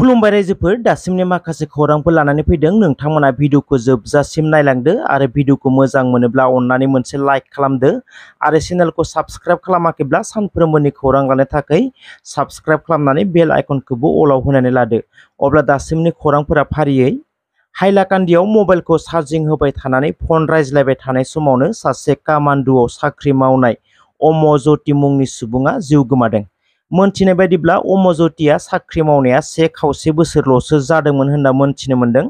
खुलुमबाय रायजोफोर दासिमनि माखासे खौरांफोर लानानै फैदों नोंथांमोना भिडिअखौ जोबजासिम नायलांदो आरो भिडिअखौ मोजां मोनोब्ला अननानै मोनसे लाइक खालामदो आरो चेनेलखौ साबस्क्राइब खालामाखैब्ला सानफ्रोमबोनि खौरां लानो थाखाय साबस्क्राइब खालामनानै बेल आइकनखौबो अलाव होनानै लादो अब्ला दासिमनि खौरांफोरा फारियै हाइलाकान्दियाव मबाइलखौ चार्जिं होबाय थानानै फन रायज्लायबाय थानाय समावनो सासे कामान्डुआव साख्रि मावनाय अम'ज्योति मुंनि सुबुङा जिउ गोमादों। मोनथिनाय बायदिब्ला अम'ज्योतिया साख्रि मावनाया 1.5 बोसोरल'सो जादोंमोन होनना मोनथिनो मोन्दों।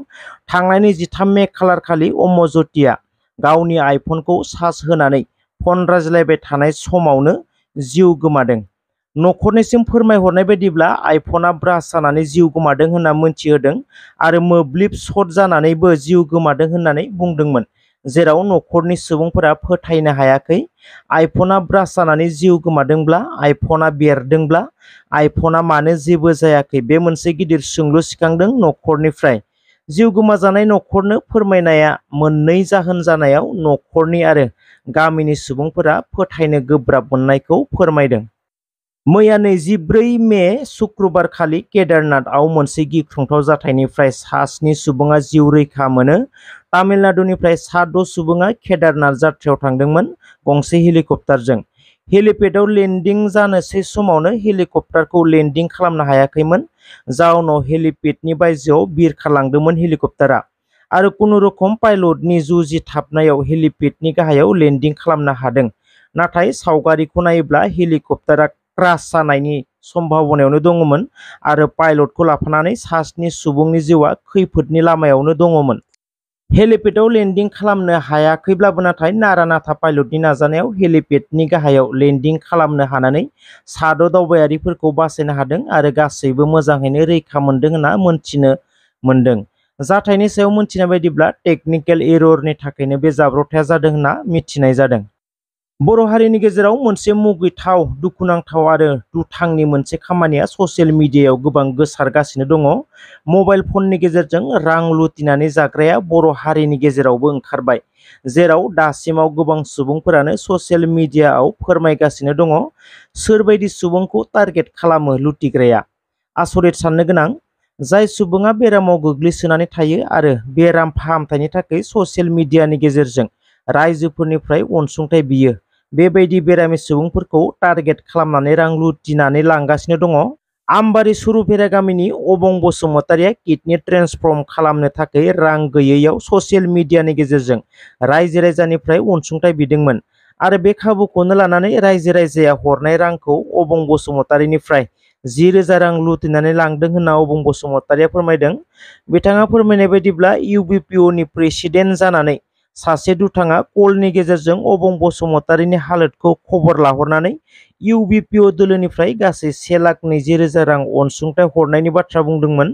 थांनाय 23 मे खालारखालि अम'ज्योतिया गावनि आइफनखौ चार्ज होनानै फन रायज्लायबाय थानाय समावनो जिउ गोमादों। न'खरनिसिम फोरमायहरनाय बायदिब्ला आइफनआ ब्रास जानानै जिउ गोमादों होनना मोनथिहोदों आरो मोब्लिब सर्ट जानानैबो जिउ गोमादों होननानै बुंदोंमोन, जेराव न'खरनि सुबुंफोरा फोथायनो हायाखै। आइफनआ ब्रास जानानै जिउ गोमादोंब्ला, आइफनआ बेरदोंब्ला आइफनआ मानो जेबो जायाखै, बे मोनसे गिदिर सोंलु सिखांदों न'खरनिफ्राय। जिउ गोमाजानाय न'खरनो फोरमायनाया मोननै जाहोन जानायाव न'खरनि आरो गामिनि सुबुंफोरा फोथायनो गोब्राब मोननायखौ फोरमायदों। मैया 24 मे शुक्रबारखालि केदारनाथआव मोनसे गिख्रंथाव जाथायनिफ्राय 7 सुबुङा जिउ रैखा मोनो। तामिलनाडुनिफ्राय 6 सुबुङा केदारनाथ जात्रायाव थांदोंमोन गंसे हेलिकप्टारजों। हेलिपेडआव लेन्डिं जानोसै समावनो हेलिकप्टारखौ लेन्डिं खालामनो हायाखैमोन, जाउनाव हेलिपेडनि बायजोआव बिरखारलांदोंमोन हेलिकप्टारआ आरो खुनुरुखुम पाइलटनि जुजिथाबनायाव हेलिपेडनि गाहायाव लेन्डिं खालामनो हादों। नाथाय सावगारिखौ नायोब्ला हेलिकप्टारआ क्रास जानायनि सम्भावनायावनो दङमोन आरो पाइलटखौ लाफानानै 7 सुबुंनि जिउआ खैफोदनि लामायावनो दङमोन। हेलिपेडआव लेन्डिं खालामनो हायाखैब्लाबो नाथाय नारा-नाथा पाइलटनि नाजानायाव हेलिपेडनि गाहायाव लेन्डिं खालामनो हानानै 6 दावबायारिफोरखौ बासायनो हादों आरो गासैबो मोजाङैनो रैखा मोनदों होनना मोनथिनो मोन्दों। जाथायनि सायाव मोनथिनाय बायदिब्ला टेकनिकेल एररनि थाखायनो बे जाब्रबथाया जादों होनना मिथिनाय जादों। बर' हारिनि गेजेराव मोनसे मुगैथाव, दुखुनांथाव आरो दुथांनि मोनसे खामानिया ससियेल मिडियायाव गोबां गोसारगासिनो दङ। मबाइल फननि गेजेरजों रां लुटिनानै जाग्राया बर' हारिनि गेजेरावबो ओंखारबाय, जेराव दासिमाव गोबां सुबुंफोरानो ससियेल मिडियाआव फोरमायगासिनो दङ सोरबायदि सुबुंखौ टारगेट खालामो लुटिग्राया। आसरित साननो गोनां, जाय सुबुङा बेरामाव गोग्लैसोनानै थायो आरो बेराम फाहामथायनि थाखाय ससियेल मिडियानि गेजेरजों रायजोफोरनिफ्राय अनसुंथाइ बियो, बेबायदि बेरामि सुबुंफोरखौ टारगेट खालामनानै रां लुटिनानै लांगासिनो दङ। आमबारि सुरुफेरा गामिनि अबं बसुमतारिया किडनि ट्रेन्सप्लान्ट खालामनो थाखाय रां गैयैयाव ससियेल मिडियानि गेजेरजों रायजो-राजानिफ्राय अनसुंथाइ बिदोंमोन आरो बे खाबुखौनो लानानै रायजो-राजाया हरनाय रांखौ अबं बसुमतारिनिफ्राय 10,000 रां लुटिनानै लांदों होनना अबं बसुमतारिया फोरमायदों। बिथाङा फोरमायनाय बायदिब्ला इउबिपिअनि प्रेसिडेन्ट जानानै सासे दुथाङा कलनि गेजेरजों अबं बसुमतारिनि हालोदखौ खबर लाहरनानै इउबिपिअ दोलोनिफ्राय गासै 1,20,000 रां अनसुंथाइ हरनायनि बाथ्रा बुंदोंमोन।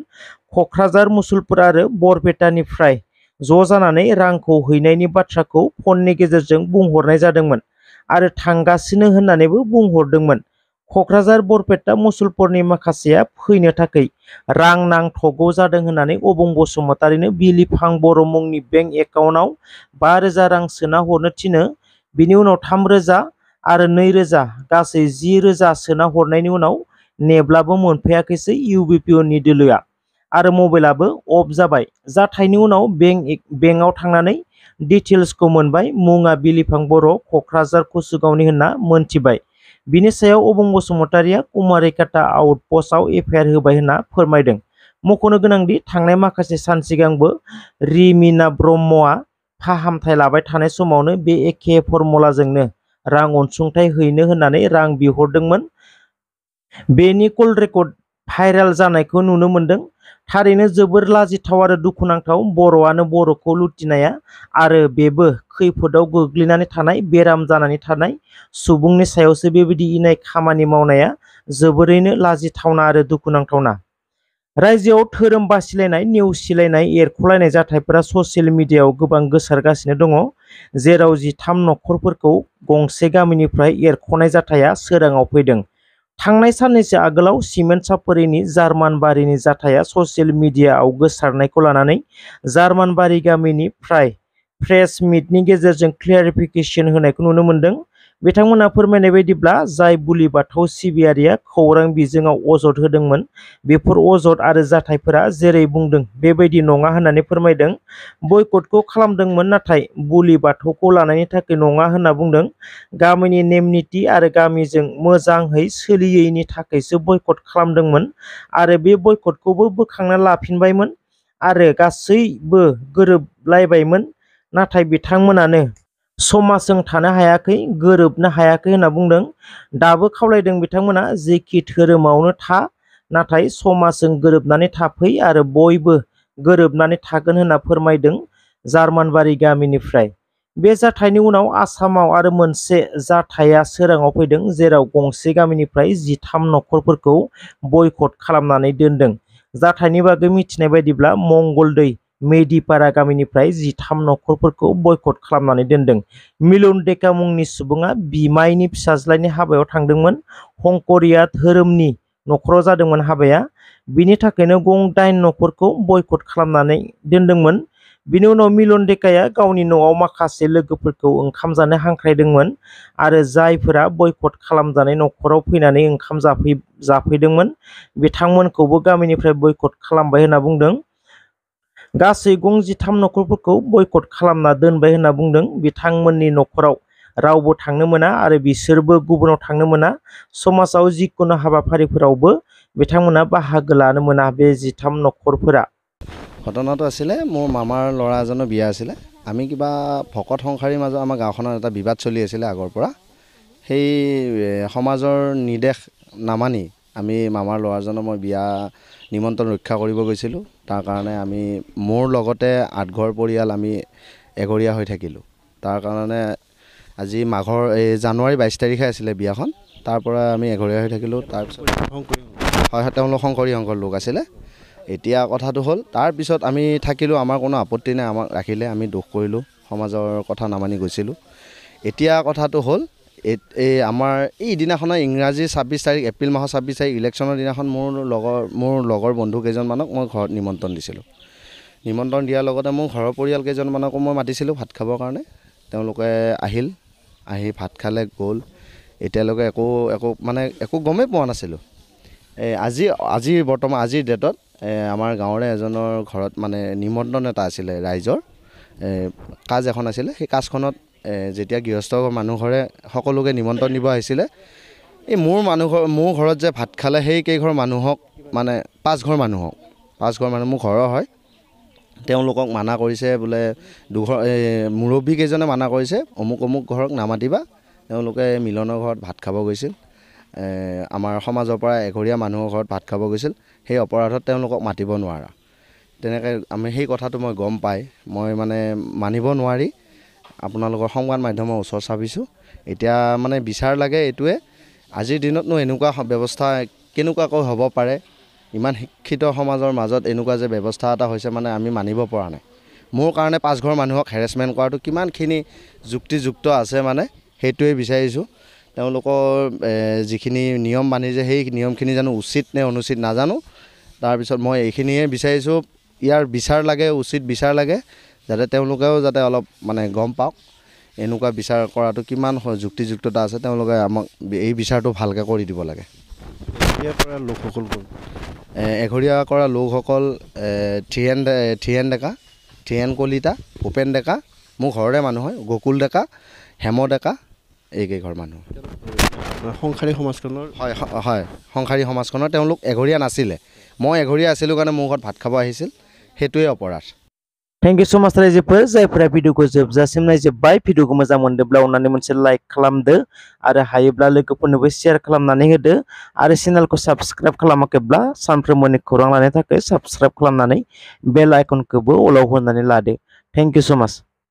कक्राझार, मुसलपुर आरो बरपेटानिफ्राय ज' जानानै रांखौ हैनायनि बाथ्राखौ फननि गेजेरजों बुंहरनाय जादोंमोन आरो थांगासिनो होननानैबो बुंहरदोंमोन। कक्राझार, बरपेटा, मुसलपुरनि माखासेया फैनो थाखाय रां नांथ'गौ जादों होननानै अबं बसुमतारिनो बिलिफां बर' मुंनि बेंक एकाउन्टआव 5,000 रां सोना हरनो थिनो। बिनि उनाव 3,000 आरो 2,000 गासै 10,000 सोना हरनायनि उनाव नेब्लाबो मोनफैयाखैसै इउबिपिअनि दोलोआ आरो मबाइलाबो अफ जाबाय। जाथायनि उनाव बेंकआव थांनानै डिटेल्सखौ मोनबाय, मुङा बिलिफां बर', कक्राझार कुसुगावनि होनना मोनथिबाय। बिनि सायाव अबं बसुमतारिया कुमारिकाटा आउटपस्टआव एफआइआर होबाय होनना फोरमायदों। मख'नो गोनांदि थांनाय माखासे सान सिगांबो रिमिना ब्रह्मआ फाहामथाय लाबाय थानाय समावनो बे एखे फर्मुलाजोंनो रां अनसुंथाइ हैनो होननानै रां बिहरदोंमोन। बेनि कल रेकर्ड भाइरेल जानायखौ नुनो मोन्दों। थारैनो जोबोर लाजिथाव आरो दुखुनांथाव, बर'आनो बर'खौ लुटिनाया आरो बेबो खैफोदाव गोग्लैनानै थानाय, बेराम जानानै थानाय सुबुंनि सायावसो बेबायदि इनाय खामानि मावनाया जोबोरैनो लाजिथावना आरो दुखुनांथावना। रायजोआव धोरोम बासिलायनाय, नेवसिलायनाय, एरख'लायनाय जाथायफोरा ससियेल मिडियायाव गोबां गोसारगासिनो दङ, जेराव 13 नखरफोरखौ गंसे गामिनिफ्राय एरख'नाय जाथाया सोराङाव फैदों। थांनाय साननैसो आगोलाव सिमेन्ट सापरिनि जार्मानबारिनि जाथाया ससियेल मिडियाआव गोसारनायखौ लानानै जार्मानबारि गामिनि फ्राय प्रेस मिटनि गेजेरजों क्लियारिफिकेसन होनायखौ नुनो मोन्दों। बिथांमोना फोरमायनाय बायदिब्ला जाय बुलि बाथौ सिबियारिया खौरां बिजोङाव अजद होदोंमोन बेफोर अजद आरो जाथायफोरा जेरै बुंदों बेबायदि नङा होननानै फोरमायदों। बयकटखौ खालामदोंमोन नाथाय बुलि बाथौखौ लानायनि थाखाय नङा होनना बुंदों। गामिनि नेम निथि आरो गामिजों मोजाङै सोलियैनि थाखायसो बयकट खालामदोंमोन आरो बे बयकटखौबो बोखांना लाफिनबायमोन आरो गासैबो गोरोबलायबायमोन नाथाय बिथांमोनानो समाजजों थानो हायाखै गोरोबनो हायाखै होनना बुंदों। दाबो खावलायदों बिथांमोना जेखि धोरोमावनो था नाथाय समाजजों गोरोबनानै थाफै आरो बयबो गोरोबनानै थागोन होनना फोरमायदों जार्मानबारि गामिनिफ्राय। बे जाथायनि उनाव आसामाव आरो मोनसे जाथाया सोराङाव फैदों जेराव गंसे गामिनिफ्राय 13 नखरफोरखौ बयकट खालामनानै दोनदों। जाथायनि बागै मिथिनाय बायदिब्ला मंगलदै मेदिपारा गामिनिफ्राय 13 नखरफोरखौ बयकट खालामनानै दोनदों। मिलन डेका मुंनि सुबुङा बिमायनि फिसाज्लानि हाबायाव थांदोंमोन। हंकरिया धोरोमनि नखराव जादोंमोन हाबाया। बिनि थाखायनो गं 8 नखरखौ बयकट खालामनानै दोनदोंमोन। बिनि उनाव मिलन डेकाया गावनि न'आव माखासे लोगोफोरखौ ओंखाम जानो हांख्रायदोंमोन आरो जायफोरा बयकट खालामजानाय नखराव फैनानै ओंखाम जाफैदोंमोन बिथांमोनखौबो गामिनिफ्राय बयकट खालामबाय होनना बुंदों। गासै गं 13 नखरफोरखौ बयकट खालामना दोनबाय होनना बुंदों। बिथांमोननि नखराव रावबो थांनो मोना आरो बिसोरबो गुबुनाव थांनो मोना। समाजाव जिखुनु हाबाफारिफोरावबो बिथांमोना बाहागो लानो मोना बे 13 नखरफोरा। ঘটনাটো আছিলে মোৰ মামাৰ ল'ৰা এজনৰ বিয়া আছিলে। আমি কিবা ভকত সংসাৰীৰ মাজত আমাৰ গাঁওখনত এটা বিবাদ চলি আছিলে আগৰ পৰা। সেই সমাজৰ নিৰ্দেশ নামানি আমি মামাৰ ল'ৰাজনৰ মই বিয়া নিমন্ত্ৰণ ৰক্ষা কৰিব গৈছিলোঁ। তাৰ কাৰণে আমি মোৰ লগতে 8 ঘৰ পৰিয়াল আমি এঘৰীয়া হৈ থাকিলোঁ। তাৰ কাৰণে আজি মাঘৰ জানুৱাৰী 22 তাৰিখে আছিলে বিয়াখন। তাৰ পৰা আমি এঘৰীয়া হৈ থাকিলোঁ। তাৰপিছত হয় তেওঁলোক শংকৰী সংঘৰ লোক আছিলে। এতিয়া কথাটো হ'ল তাৰপিছত আমি থাকিলোঁ, আমাৰ কোনো আপত্তি নাই, আমাক ৰাখিলে, আমি দুখ কৰিলোঁ, সমাজৰ কথা নামানি গৈছিলোঁ। এতিয়া কথাটো হ'ল আমাৰ এই দিনাখনৰ ইংৰাজী 26 তাৰিখ এপ্ৰিল মাহৰ 26 তাৰিখ ইলেকশ্যনৰ দিনাখন মোৰ লগৰ বন্ধু কেইজনমানক মই ঘৰত নিমন্ত্ৰণ দিছিলোঁ। নিমন্ত্ৰণ দিয়াৰ লগতে মোৰ ঘৰৰ পৰিয়াল কেইজনমানকো মই মাতিছিলোঁ ভাত খাবৰ কাৰণে। তেওঁলোকে আহি ভাত খালে গ'ল। এতিয়ালৈকে একো গমেই পোৱা নাছিলোঁ। বৰ্তমান আজিৰ ডেটত আমাৰ গাঁৱৰে এজনৰ ঘৰত মানে নিমন্ত্ৰণ এটা আছিলে ৰাইজৰ, কাজ এখন আছিলে। সেই কাজখনত যেতিয়া গৃহস্থ মানুহ ঘৰে সকলোকে নিমন্ত্ৰণ দিব আহিছিলে, এই মোৰ ঘৰত যে ভাত খালে সেই কেইঘৰ মানুহক মানে 5 ঘৰ মানুহ মোৰ ঘৰৰ হয়, তেওঁলোকক মানা কৰিছে বোলে মুৰব্বী কেইজনে মানা কৰিছে অমুক ঘৰক নামাতিবা। তেওঁলোকে মিলনৰ ঘৰত ভাত খাব গৈছিল। আমাৰ সমাজৰ পৰা এঘৰীয়া মানুহৰ ঘৰত ভাত খাব গৈছিল। সেই অপৰাধত তেওঁলোকক মাতিব নোৱাৰা। তেনেকৈ আমি সেই কথাটো মই গম পাই মই মানে মানিব নোৱাৰি আপোনালোকৰ সংবাদ মাধ্যমৰ ওচৰ চাপিছোঁ। এতিয়া মানে বিচাৰ লাগে এইটোৱে, আজিৰ দিনতনো এনেকুৱা ব্যৱস্থা কেনেকুৱাকৈ হ'ব পাৰে? ইমান শিক্ষিত সমাজৰ মাজত এনেকুৱা যে ব্যৱস্থা এটা হৈছে মানে আমি মানিব পৰা নাই। মোৰ কাৰণে 5 ঘৰ মানুহক হেৰেছমেণ্ট কৰাটো কিমানখিনি যুক্তিযুক্ত আছে মানে সেইটোৱে বিচাৰিছোঁ। তেওঁলোকৰ যিখিনি নিয়ম মানিছে সেই নিয়মখিনি জানো উচিত নে অনুচিত নাজানো। তাৰপিছত মই এইখিনিয়ে বিচাৰিছোঁ, ইয়াৰ বিচাৰ লাগে, উচিত বিচাৰ লাগে, যাতে তেওঁলোকেও যাতে অলপ মানে গম পাওক এনেকুৱা বিচাৰ কৰাটো কিমান যুক্তিযুক্ততা আছে। তেওঁলোকে আমাক এই বিচাৰটো ভালকৈ কৰি দিব লাগে। এঘৰীয়া কৰা লোকসকল থিয়েন ডেকা, থিয়েন কলিতা, ভূপেন ডেকা, মোৰ ঘৰৰে মানুহ হয়, গকুল ডেকা, হেম ডেকা, এইকেইঘৰ মানুহ। সংসাৰী সমাজখনৰ হয় সংসাৰী সমাজখনৰ তেওঁলোক এঘৰীয়া নাছিলে। মই এঘৰীয়া আছিলোঁ কাৰণে মোৰ ঘৰত ভাত খাব আহিছিল, সেইটোৱে অপৰাধ। थैंक यू सो मच रायजोफोर जायफोरा भिडिअखौ जोबजासिम नायजोब्बाय। भिडिअखौ मोजां मोनदोंब्ला अननानै मोनसे लाइक खालामदो आरो हायोब्ला लोगोफोरनोबो शेयार खालामनानै होदो आरो चेनेलखौ साबस्क्राइब खालामाखैब्ला सानफ्रोमबोनि खौरां लानो थाखाय साबस्क्राइब खालामनानै बेल आइकनखौबो अलाव होनानै लादो। Thank you so much.